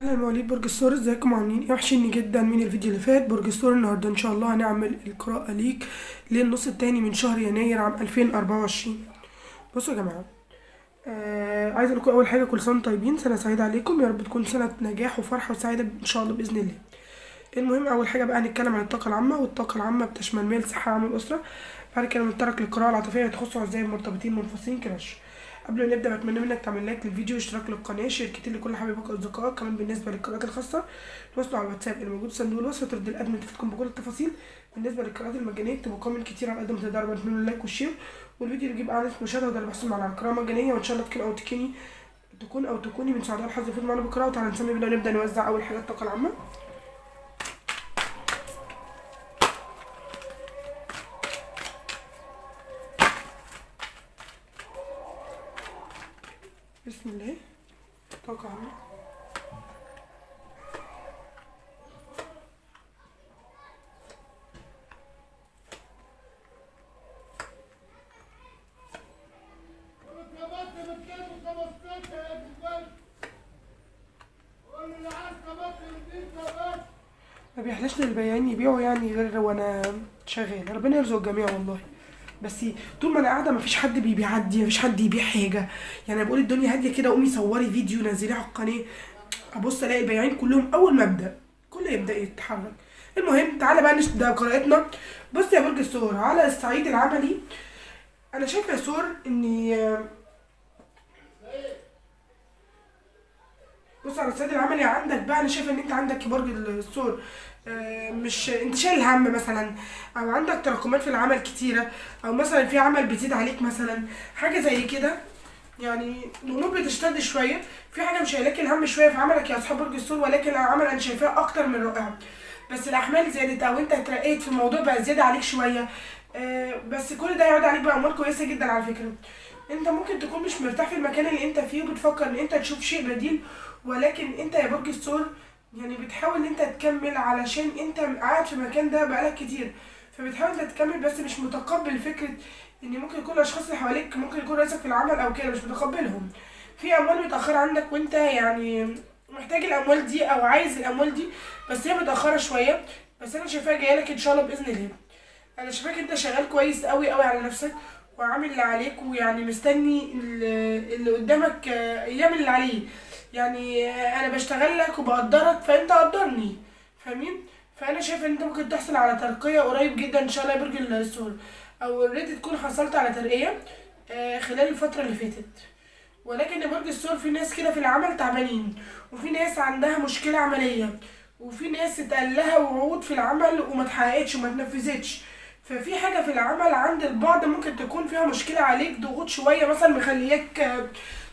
اهلا مواليد برج الثور، ازيكم عاملين ايه؟ وحشني جدا من الفيديو اللي فات. برج الثور النهارده ان شاء الله هنعمل القراءة ليك للنص التاني من شهر يناير عام 2024. بصوا يا جماعة، عايزه اقول لكم اول حاجه كل سنه وانتم طيبين، سنه سعيده عليكم، يا رب تكون سنه نجاح وفرحه وسعاده ان شاء الله باذن الله. المهم اول حاجه بقى هنتكلم عن الطاقه العامه، والطاقه العامه بتشمل مال، صحه، عمل، اسره. بعد كده نتطرق للقراءه العاطفيه تخص ازاي مرتبطين منفصلين كراش. قبل ما نبدا بتمنى منك تعمل لايك للفيديو واشتراك للقناه، شير كتير لكل حبايبك واصدقائك. كمان بالنسبه للقراءات الخاصه تواصلوا على الواتساب اللي موجود في صندوق الوصف، ترد الادمن تفيدكم بكل التفاصيل. بالنسبه للقراءات المجانيه اكتبوا كومنت كتير على قد ما تقدروا، بتمنى اللايك والشير، والفيديو يجيب اعلى مشاهده، وده اللي بيحصل معانا على القراءه مجانيه. وان شاء الله تكون او تكوني من سعداء الحظ يفوز معانا بكره. وتعالى نسمي بنا ونبدا نوزع اول حاجه الطاقه العامه. بسم الله. طاقه عامه. ما بيحلاش للبياعين يبيعوا يعني غير وانا شغال. ربنا يرزق الجميع والله. بس طول ما انا قاعده مفيش حد بيعدي، مفيش حد يبيع حاجه. يعني بقول الدنيا هاديه كده، قومي صوري فيديو نزليه على القناه، ابص الاقي البياعين كلهم اول ما ابدا كله يبدا يتحرك. المهم تعالى بقى نبدا قراءتنا. بص يا برج الثور، على الصعيد العملي انا شايفه يا ثور اني بص على الصعيد العملي عندك بقى، انا شايفه ان انت عندك يا برج الثور مش انت شايل هم مثلا، او عندك تراكمات في العمل كتيره، او مثلا في عمل بيزيد عليك مثلا، حاجه زي كده. يعني الامور بتشتد شويه، في حاجه مش شايلاك الهم شويه في عملك يا اصحاب برج الثور، ولكن العمل انا شايفاه اكتر من رائع. بس الاحمال زادت، او انت اترقيت في الموضوع بقى زياده عليك شويه. بس كل ده يعود عليك باموال كويسه جدا على فكره. انت ممكن تكون مش مرتاح في المكان اللي انت فيه وبتفكر ان انت تشوف شيء بديل، ولكن انت يا برج الثور يعني بتحاول ان انت تكمل، علشان انت قاعد في المكان ده بقالك كتير، فبتحاول انت تكمل، بس مش متقبل فكره ان ممكن يكون الاشخاص اللي حواليك ممكن يكون رئيسك في العمل او كده، مش متقبلهم. في اموال متاخره عندك وانت يعني محتاج الاموال دي او عايز الاموال دي، بس هي متاخره شويه. بس انا شايفاها جايه لك ان شاء الله باذن الله. انا شايفاك انت شغال كويس قوي قوي على نفسك، وعامل اللي عليك، ويعني مستني اللي قدامك يعمل اللي عليه. يعني انا بشتغل لك وبقدرك، فانت قدرني، فاهمين؟ فانا شايفه ان انت ممكن تحصل على ترقيه قريب جدا ان شاء الله يا برج الثور، او اوريدي تكون حصلت على ترقيه خلال الفتره اللي فاتت. ولكن يا برج الثور في ناس كده في العمل تعبانين، وفي ناس عندها مشكله عمليه، وفي ناس اتقال لها وعود في العمل وما اتحققتش وما اتنفذتش. ففي حاجه في العمل عند البعض ممكن تكون فيها مشكله عليك، ضغوط شويه مثلا مخلياك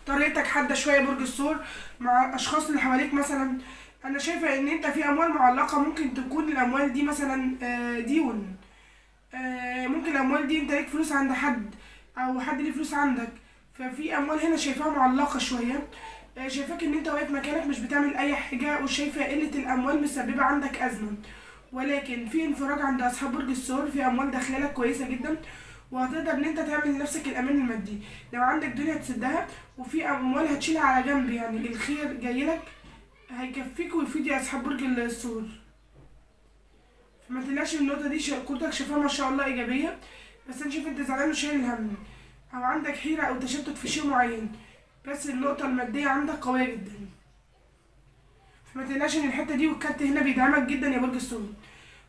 طريقتك حاده شويه برج الثور مع الاشخاص اللي حواليك مثلا. انا شايفه ان انت في اموال معلقه، ممكن تكون الاموال دي مثلا ديون. ممكن الاموال دي انت ليك فلوس عند حد، او حد ليه فلوس عندك. ففي اموال هنا شايفاها معلقه شويه. شايفاك ان انت واقف مكانك مش بتعمل اي حاجه، وشايفه قله الاموال مسببه عندك ازمه. ولكن في انفراج عند اصحاب برج الثور، في اموال داخلك كويسه جدا، وهتقدر ان انت تعمل لنفسك الامان المادي. لو عندك دنيا تسدها، وفي اموال هتشيلها على جنب، يعني الخير جايلك هيكفيك ويفيد يا اصحاب برج الثور. فما تقلقش من النقطه دي، كورتك شايفاها ما شاء الله ايجابيه. بس انا شايف انت زعلان وشايل الهم، او عندك حيره او تشتت في شيء معين. بس النقطه الماديه عندك قويه جدا، فما تقلقش من الحته دي، والكارت هنا بيدعمك جدا يا برج الثور.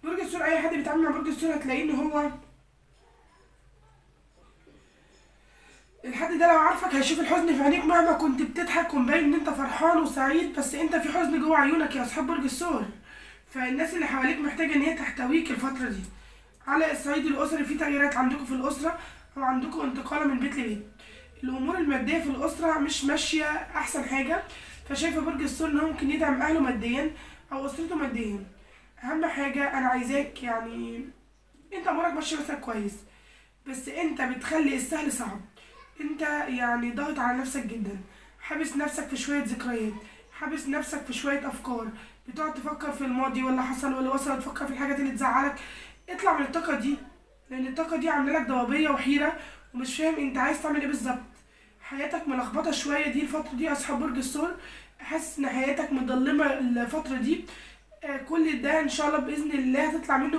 برج الثور اي حد بيتعامل مع برج الثور هتلاقيه ان هو الحد ده لو عارفك هيشوف الحزن في عينيك، مهما كنت بتضحك ومبين ان انت فرحان وسعيد، بس انت في حزن جوه عيونك يا اصحاب برج الثور. فالناس اللي حواليك محتاجه ان هي تحتويك الفتره دي. على الصعيد الاسري في تغييرات عندكم في الاسره، او عندكم انتقاله من بيت لبيت. الامور الماديه في الاسره مش ماشيه احسن حاجه، فشايفه برج الثور ان هو ممكن يدعم اهله ماديا او اسرته ماديا. اهم حاجه انا عايزاك يعني انت امورك ماشيه مثلا كويس، بس انت بتخلي السهل صعب. انت يعني ضاغط على نفسك جدا، حابس نفسك في شويه ذكريات، حابس نفسك في شويه افكار، بتقعد تفكر في الماضي واللي حصل واللي وصل، تفكر في الحاجات اللي تزعلك. اطلع من الطاقه دي، لان الطاقه دي عامله لك ضبابيه وحيره، ومش فاهم انت عايز تعمل ايه بالظبط. حياتك ملخبطه شويه دي الفتره دي يا اصحاب برج الثور. حاسس ان حياتك مظلمه الفتره دي. كل ده ان شاء الله باذن الله هتطلع منه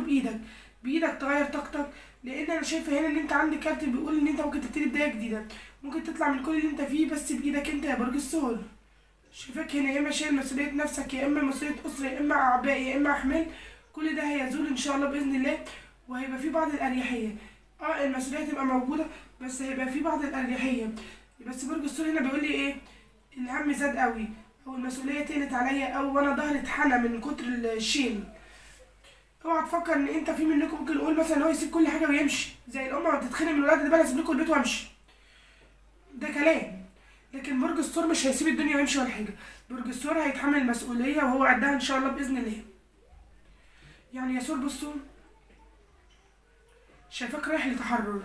بايدك تغير طاقتك. لان انا شايفه هنا ان انت عندك كارت بيقول ان انت ممكن تبتدي بدايه جديده، ممكن تطلع من كل اللي انت فيه بس بايدك انت يا برج الثور. شايفاك هنا يا اما شايل مسؤوليه نفسك، يا اما مسؤوليه اسره، يا اما اعباء، يا اما احمال. كل ده هيزول ان شاء الله باذن الله، وهيبقى في بعض الاريحيه. المسؤوليه هتبقى موجوده بس هيبقى في بعض الاريحيه. بس برج الثور هنا بيقول لي ايه؟ الهم زاد قوي، او المسؤوليه تقلت عليا، او وانا ظهري اتحنى من كتر الشيل. اوعى تفكر ان انت في منكم ممكن يقول مثلا ان هو يسيب كل حاجه ويمشي، زي الام ما بتتخانق من الولاد ده بقى اسيب لكم البيت وامشي. ده كلام. لكن برج الثور مش هيسيب الدنيا ويمشي ولا حاجه. برج الثور هيتحمل المسؤوليه وهو قدها ان شاء الله باذن الله. يعني يا ثور بصوا، شايفاك رايح لتحرر.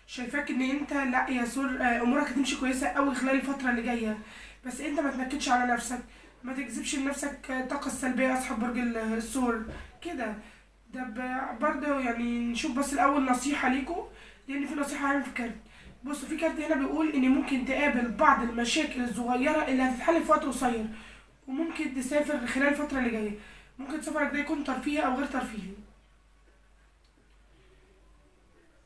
شايفاك ان انت لا يا ثور، امورك هتمشي كويسه قوي خلال الفتره اللي جايه. بس انت ما تنكدش على نفسك، ما تجذبش لنفسك الطاقه السلبيه يا اصحاب برج الثور كده. ده برضه يعني نشوف بس الاول نصيحه ليكم، لان في نصيحه هعمل في كارت. بصوا في كارت هنا بيقول ان ممكن تقابل بعض المشاكل الصغيره اللي هتتحل في وقت قصير، وممكن تسافر خلال الفتره اللي جايه. ممكن سفرك ده يكون ترفيهي او غير ترفيهي،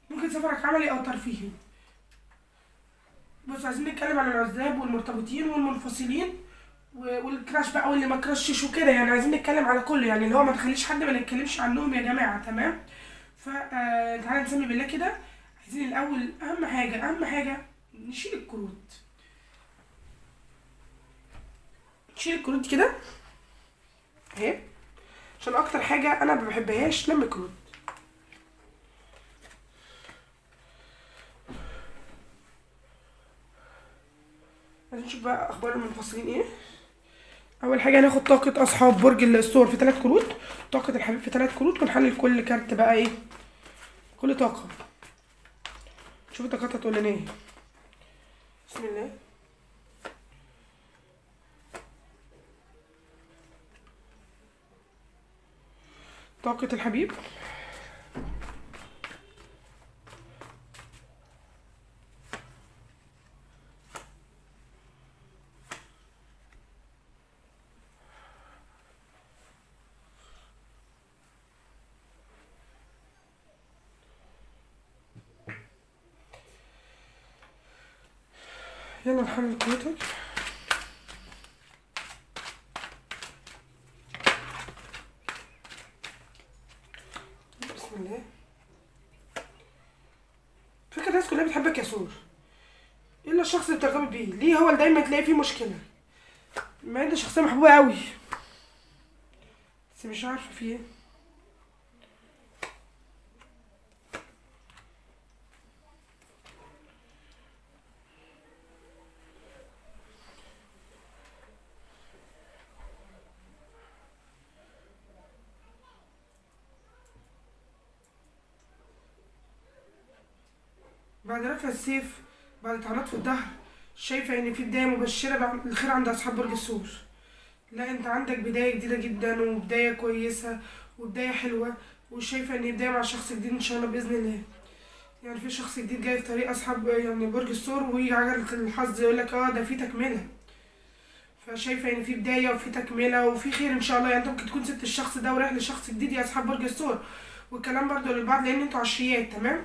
ممكن سفرك عملي او ترفيهي. بص عايزين نتكلم عن العزاب والمرتبطين والمنفصلين والكراش بقى واللي ما كراشش وكده. يعني عايزين نتكلم على كله، يعني اللي هو ما تخليش حد ما نتكلمش عنهم يا جماعه. تمام؟ تعالى نسمي بالله كده. عايزين الاول اهم حاجه نشيل الكروت. نشيل الكروت كده اهي، عشان اكتر حاجه انا ما بحبهاش لما الكروت. عايزين نشوف بقى اخبار المنفصلين ايه. اول حاجه هناخد طاقه اصحاب برج الثور في 3 كروت، طاقه الحبيب في 3 كروت، ونحلل كل كارت بقى ايه، كل طاقه. شوف الطاقات هتقول لنا ايه. بسم الله. طاقه الحبيب، يلا نحلل كروتك. بسم الله. فكرة الناس كلها بتحبك يا سور، الا الشخص اللي بترتبط بيه. ليه هو اللي دايما تلاقي فيه مشكله، مع انت شخصيه محبوبه قوي، بس مش عارفه فيه ايه. بعد رفع السيف، بعد تعرض في الظهر، شايفه ان في بدايه مبشره بالخير عند اصحاب برج الثور. لا انت عندك بدايه جديده جدا، وبدايه كويسه، وبدايه حلوه. وشايفه ان بدايه مع شخص جديد ان شاء الله باذن الله. يعني في شخص جديد جاي في طريق اصحاب يعني برج الثور، ويجي عجله الحظ يقول لك ده في تكمله. فشايفه ان في بدايه وفي تكمله وفي خير ان شاء الله. يعني انت ممكن تكون سبت الشخص ده ورايح لشخص جديد يا اصحاب برج الثور. والكلام برضو للبعض لان انتوا عشريات. تمام؟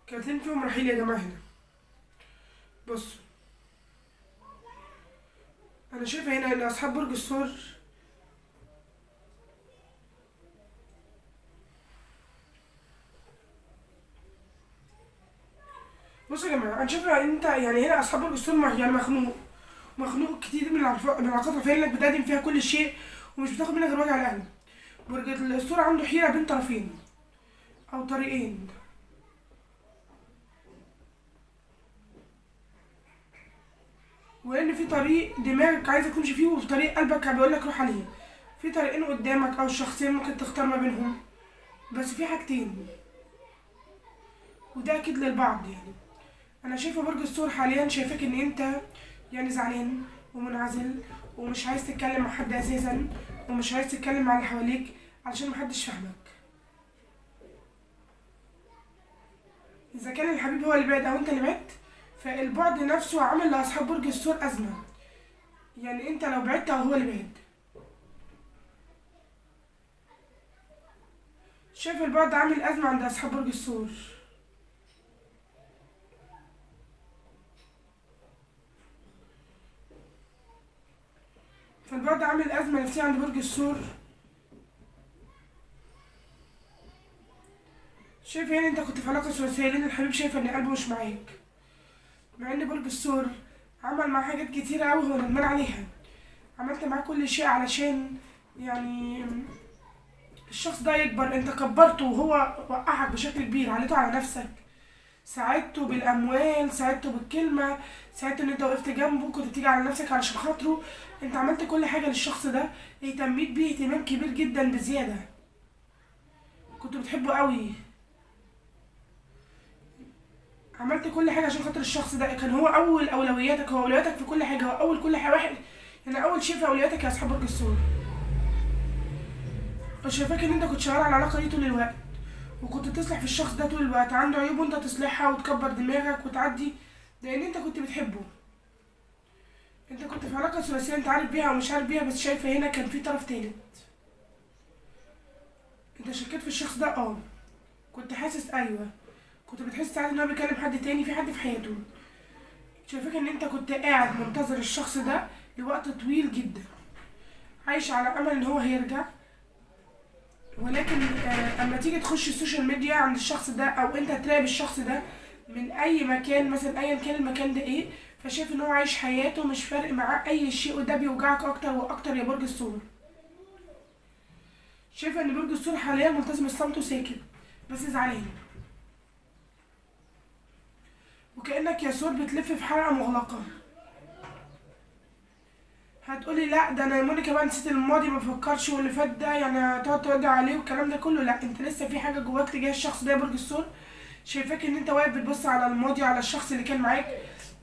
كارتين فيهم رحيل يا جماعه هنا. بص انا شايفه هنا ان اصحاب برج الثور، بص يا جماعه انا شايفه ان انت يعني هنا اصحاب برج الثور يعني مخنوق كتير من العلاقات الرفاهيه اللي بتقدم فيها كل شيء، ومش بتاخد منك غير وجع القلب. برج الثور عنده حيره بين طرفين او طريقين. وان في طريق دماغك عايزه تمشي فيه، وفي طريق قلبك بيقول لك روح عليه. في طريقين قدامك او شخصين ممكن تختار ما بينهم، بس في حاجتين، وده اكيد للبعض. يعني انا شايفه برج الثور حاليا، شايفاك ان انت يعني زعلان ومنعزل ومش عايز تتكلم مع حد اساسا، ومش عايز تتكلم مع اللي حواليك علشان محدش فاهمك. اذا كان الحبيب هو اللي بعد او انت اللي بعدت، فالبعد نفسه عامل لاصحاب برج الثور ازمه. يعني انت لو بعدت او هو اللي بعد. شايف البعد عامل ازمه عند اصحاب برج الثور. فالبعد عامل ازمه نفسيه عند برج الثور. شايف يعني انت كنت في علاقه ثلاثيه لان الحبيب شايف ان قلبه مش معاك، مع ان برج الثور عمل معاه حاجات كتيره اوي هو ندمان عليها. عملت معاه كل شيء علشان يعني الشخص ده يكبر. انت كبرته وهو وقعك بشكل كبير، عليته على نفسك، ساعدته بالاموال، ساعدته بالكلمه، ساعدته ان انت وقفت جنبه، كنت بتيجي على نفسك علشان خاطره. انت عملت كل حاجه للشخص ده، اهتميت بيه اهتمام كبير جدا بزياده، كنت بتحبه قوي. عملت كل حاجه عشان خاطر الشخص ده، كان هو اول اولوياتك، هو اولوياتك في كل حاجه، هو اول كل حاجه واحد. يعني اول شيء في اولوياتك يا اصحاب برج الثور. مش شايفاك ان انت كنت شغال على العلاقه دي طول الوقت، وكنت تصلح في الشخص ده طول الوقت، عنده عيوب وانت تصلحها وتكبر دماغك وتعدي، لان انت كنت بتحبه. انت كنت في علاقه ثلاثيه انت عارف بيها ومش عارف بيها، بس شايفه هنا كان في طرف تالت. انت شكيت في الشخص ده، كنت حاسس، ايوه كنت بتحس ساعات ان هو بيكلم حد تاني، في حد في حياته. شايفاك ان انت كنت قاعد منتظر الشخص ده لوقت طويل جدا، عايش على امل ان هو هيرجع. ولكن اما تيجي تخش السوشيال ميديا عند الشخص ده، او انت تراقب الشخص ده من اي مكان، مثلا ايا كان المكان ده ايه، فشايف ان هو عايش حياته مش فارق معاه اي شيء، وده بيوجعك اكتر واكتر يا برج الثور. شايفه ان برج الثور حاليا ملتزم الصمت وساكت، بس زعلان، وكأنك يا ثور بتلف في حلقة مغلقة. هتقولي لا ده انا مونيكا بقى نسيت الماضي ما بفكرش واللي فات ده، يعني هتقعد تودع عليه والكلام ده كله. لا، انت لسه في حاجه جواك تجاه الشخص ده يا برج الثور. شايفاك ان انت واقف بتبص على الماضي، على الشخص اللي كان معاك.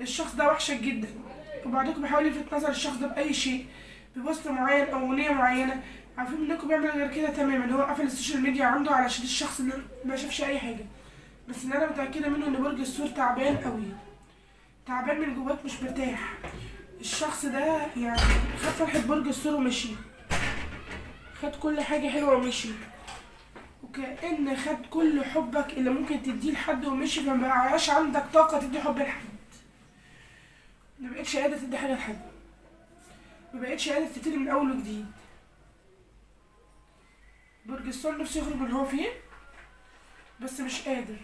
الشخص ده وحشك جدا، وبعضكم بيحاول يلفت نظر الشخص ده باي شيء، ببوست معين او اغنيه معينه. عارفين منكم بيعمل غير كده تماما، هو قفل السوشيال ميديا عنده علشان الشخص اللي ما شافش اي حاجه. بس اللي انا متاكده منه ان برج الثور تعبان قوي، تعبان من جواك، مش مرتاح. الشخص ده يعني خد فرحة برج الثور ومشي، خد كل حاجة حلوة ومشي، وكأن خد كل حبك اللي ممكن تديه لحد ومشي، فما بقاش عندك طاقة تدي حب لحد، ما بقتش قادر تدي حاجة لحد، ما بقتش قادر تبتدي من أول وجديد. برج الثور نفسه يخرج من اللي هو فيه بس مش قادر.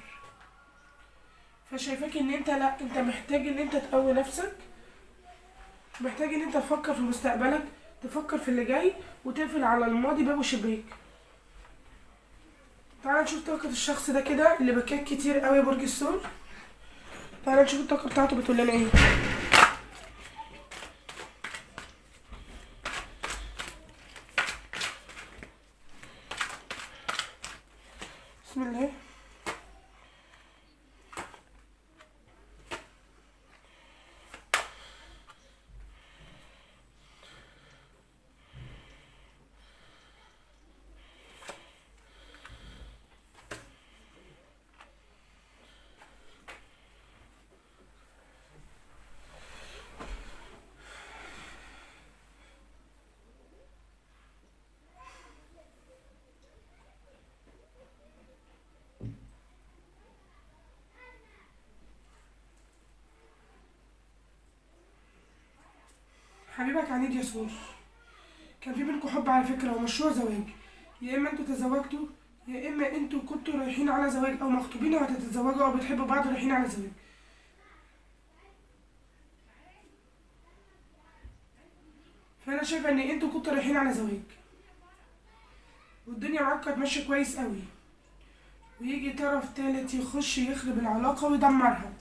فشايفاك ان انت لا، انت محتاج ان انت تقوي نفسك، محتاج ان انت تفكر في مستقبلك، تفكر في اللي جاي، وتقفل على الماضي باب وشباك. تعال نشوف طاقة الشخص ده كده اللي بكاك كتير قوي يا برج الثور. تعال نشوف الطاقة بتاعته بتقول لنا ايه. بسم الله. حبيبك عنيد يا ثور، كان في بينكم حب على فكرة ومشروع زواج، يا اما انتوا تزوجتوا يا اما انتوا كنتوا رايحين على زواج، او مخطوبين وهتتزوجوا، او بتحبوا بعض ورايحين على زواج. فانا شايفه ان انتوا كنتوا رايحين على زواج، والدنيا معاكم كانت ماشيه كويس قوي، ويجي طرف تالت يخش يخرب العلاقه ويدمرها.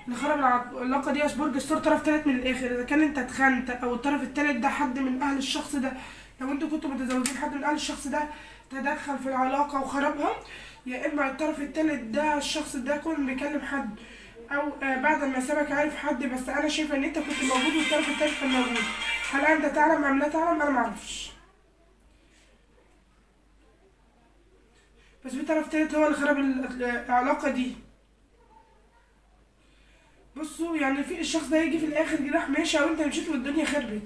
اللي خرب العلاقه دي يا برج الثور طرف تالت من الاخر، اذا كان انت اتخنت او الطرف التالت ده حد من اهل الشخص ده، لو انتوا كنتوا متزوجين حد من اهل الشخص ده تدخل في العلاقه وخربها، يا اما الطرف التالت ده الشخص ده كان بيكلم حد، او بعد ما سابك عارف حد. بس انا شايفه ان انت كنت موجود والطرف التالت كان موجود. هل انت تعلم ام لا تعلم؟ انا معرفش. بس في طرف تالت هو اللي خرب العلاقة دي. بصوا يعني في الشخص ده يجي في الاخر راح ماشي او انت مشيت والدنيا خربت،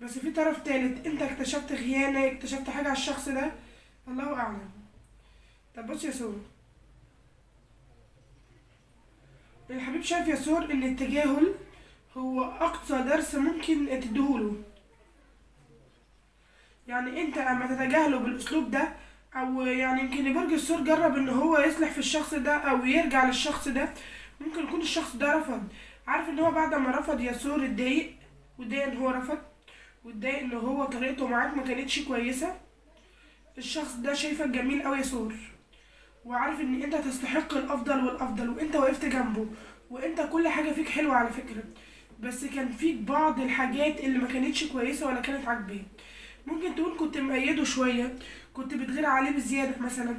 بس في طرف تالت انت اكتشفت خيانة، اكتشفت حاجة على الشخص ده، الله اعلم. طب بص يا سور، الحبيب شايف يا سور ان التجاهل هو اقصى درس ممكن تديهوله. يعني انت اما تتجاهله بالاسلوب ده، او يعني يمكن برج الثور جرب ان هو يصلح في الشخص ده او يرجع للشخص ده، ممكن يكون الشخص ده رفض. عارف ان هو بعد ما رفض يا ثور اتضايق، واتضايق ان هو رفض، واتضايق ان هو طريقته معاك ما كانتش كويسه. الشخص ده شايفك جميل قوي يا ثور، وعارف ان انت تستحق الافضل والافضل، وانت وقفت جنبه، وانت كل حاجه فيك حلوه على فكره، بس كان فيك بعض الحاجات اللي ما كانتش كويسه ولا كانت عاجباه. ممكن تكون كنت مأيده شويه، كنت بتغير عليه بزياده مثلا،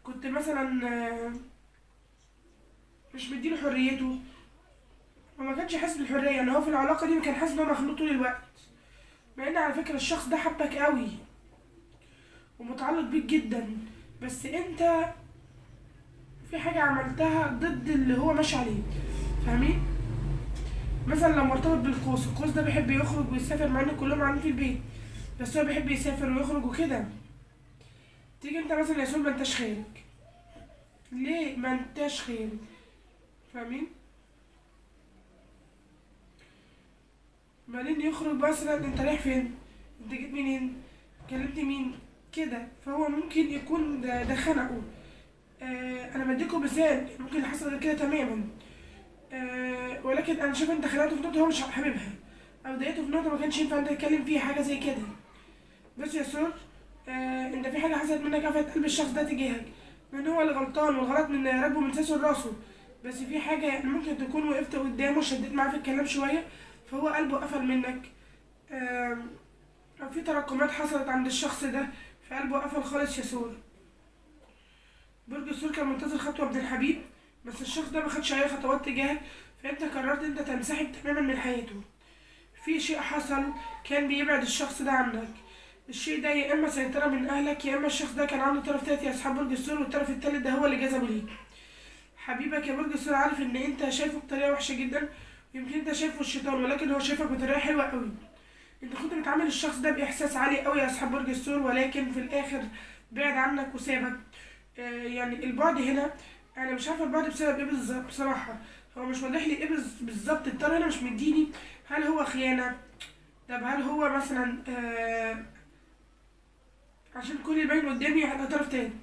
كنت مثلا مش مديله حريته، وما كانش حاسس بالحريه. يعني هو في العلاقه دي كان حاسس ان هو مخلوق طول الوقت، مع ان على فكره الشخص ده حبك قوي ومتعلق بيك جدا، بس انت في حاجه عملتها ضد اللي هو ماشي عليه. فاهمين؟ مثلا لو مرتبط بالقوس، القوس ده بيحب يخرج ويسافر مع ان كلهم قاعدين في البيت، بس هو بيحب يسافر ويخرج وكده. تيجي انت مثلا يا سول ما انتش خيرك، ليه ما انتش خير؟ فاهمين؟ بعدين يخرج مثلا انت رايح فين، انت جيت منين، كلمت مين كده، فهو ممكن يكون ده خنقه. انا بديكم مثال، ممكن اللي حصل غير كده تماما. ولكن انا شايف انت خلقته في نقطه هو مش حاببها، او ضايقته في نقطه ما كانش ينفع انت تتكلم فيها حاجه زي كده. بس يا سور، انت في حاجه حصلت منك قفلت قلب الشخص ده تجاهك، من هو اللي غلطان، والغلط من ربه من ساسه لراسه. بس في حاجه يعني ممكن تكون وقفت قدامه شديت معاه في الكلام شويه، فهو قلبه قفل منك. او في تراكمات حصلت عند الشخص ده فقلبه قفل خالص يا سور. برج الثور كان منتظر خطوه من الحبيب، بس الشخص ده ما خدش اي خطوات تجاهك، فانت قررت انت تنسحب تماما من حياته. في شيء حصل كان بيبعد الشخص ده عنك، الشيء ده يا اما سيطرة من اهلك، يا اما الشخص ده كان عنده طرف تالت يا اصحاب برج الثور، والطرف التالت ده هو اللي جذبه ليك. حبيبك يا برج الثور عارف ان انت شايفه بطريقة وحشة جدا، يمكن انت شايفه الشيطان، ولكن هو شايفك بطريقة حلوة قوي. انت كنت بتعامل الشخص ده باحساس عالي قوي يا اصحاب برج الثور، ولكن في الاخر بعد عنك وسابك. يعني البعد هنا انا مش عارفه البعد بسبب ايه بالظبط بصراحه، هو مش واضح لي ايه بالظبط، الطرف هنا مش مديني. هل هو خيانه؟ طب هل هو مثلا عشان كل اللي باين قدامي على طرف تاني؟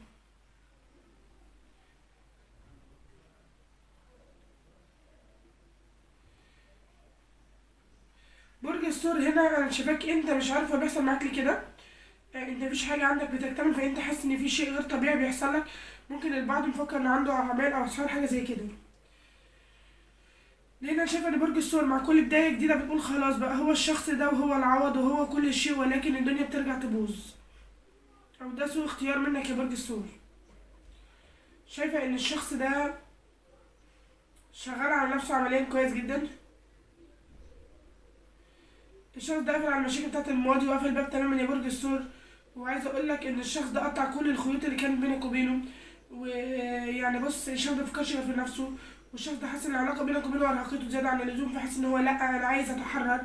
برج الثور هنا انا شايفاك انت مش عارف هو بيحصل معاك ليه كده. انت مفيش حاجه عندك بتكتمل، فانت حاسس ان في شيء غير طبيعي بيحصل لك. ممكن البعض مفكر ان عنده اعمال او اسرار حاجه زي كده، لان انا شايفه ان برج الثور مع كل بدايه جديده بتقول خلاص بقى هو الشخص ده وهو العوض وهو كل شيء، ولكن الدنيا بترجع تبوظ، او ده سوء اختيار منك يا برج الثور. شايفه ان الشخص ده شغال على نفسه عمليا كويس جدا. الشخص ده قافل على المشاكل بتاعت الماضي وقافل الباب تماما يا برج الثور، وعايزه اقول لك ان الشخص ده قطع كل الخيوط اللي كانت بينك وبينه. ويعني بص الشخص ده مفكرش غير في نفسه، والشخص ده حاسس ان العلاقه بينك وبينه ارهقته زياده عن اللزوم، فحاسس ان هو لا انا عايز اتحرر،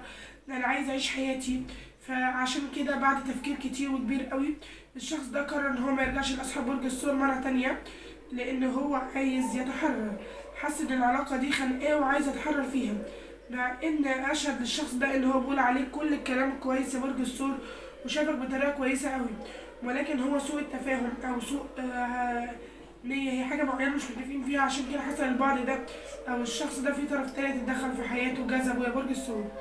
انا عايز اعيش حياتي. فعشان كده بعد تفكير كتير وكبير قوي الشخص ده قرر ان هو ما يرجعش لاصحاب برج الثور مره تانية، لان هو عايز يتحرر. حاسس ان العلاقه دي خانقاه وعايز يتحرر فيها، مع ان اشهد للشخص ده ان هو بيقول عليك كل الكلام الكويس يا برج الثور، وشايفك بطريقه كويسه قوي، ولكن هو سوء التفاهم او سوء نية، هي حاجه معينه مش متفقين فيها، عشان كده حصل البعد ده، او الشخص ده في طرف تالت اتدخل في حياته وجذبه يا برج الثور.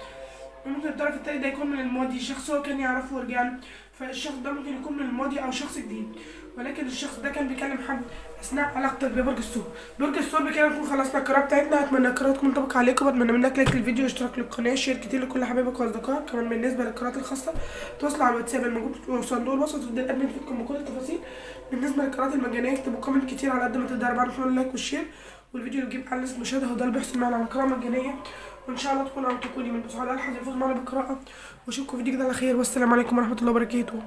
وممكن الطرف التالت ده يكون من الماضي، شخص هو كان يعرفه ورجع له، فالشخص ده ممكن يكون من الماضي او شخص جديد، ولكن الشخص ده كان بيكلم حد اثناء علاقتك ببرج الثور. برج الثور بكده نكون خلصنا القراءه بتاعتنا، اتمنى القراءه تكون منطبقه عليكم، اتمنى منك لايك للفيديو واشتراك للقناه، شير كتير لكل حبايبك واصدقائك. كمان بالنسبه للقراءات الخاصه تواصلوا على الواتساب الموجود في صندوق الوصف، وتبدا الادمن يفيدكم بكل التفاصيل. بالنسبه للقراءات المجانيه اكتبوا كومنت كتير على قد ما تقدروا، بعد ما اللايك والشير، والفيديو اللي يجيب اعلى نسبه مشاهده هو ده اللي بيحصل معنا على القراءه المجانيه، وان شاء الله تكونوا او تكوني من سعداء الحظ يفوز معنا بالقراءه. واشوفكم في فيديو جديد على خير، والسلام عليكم ورحمه الله وبركاته.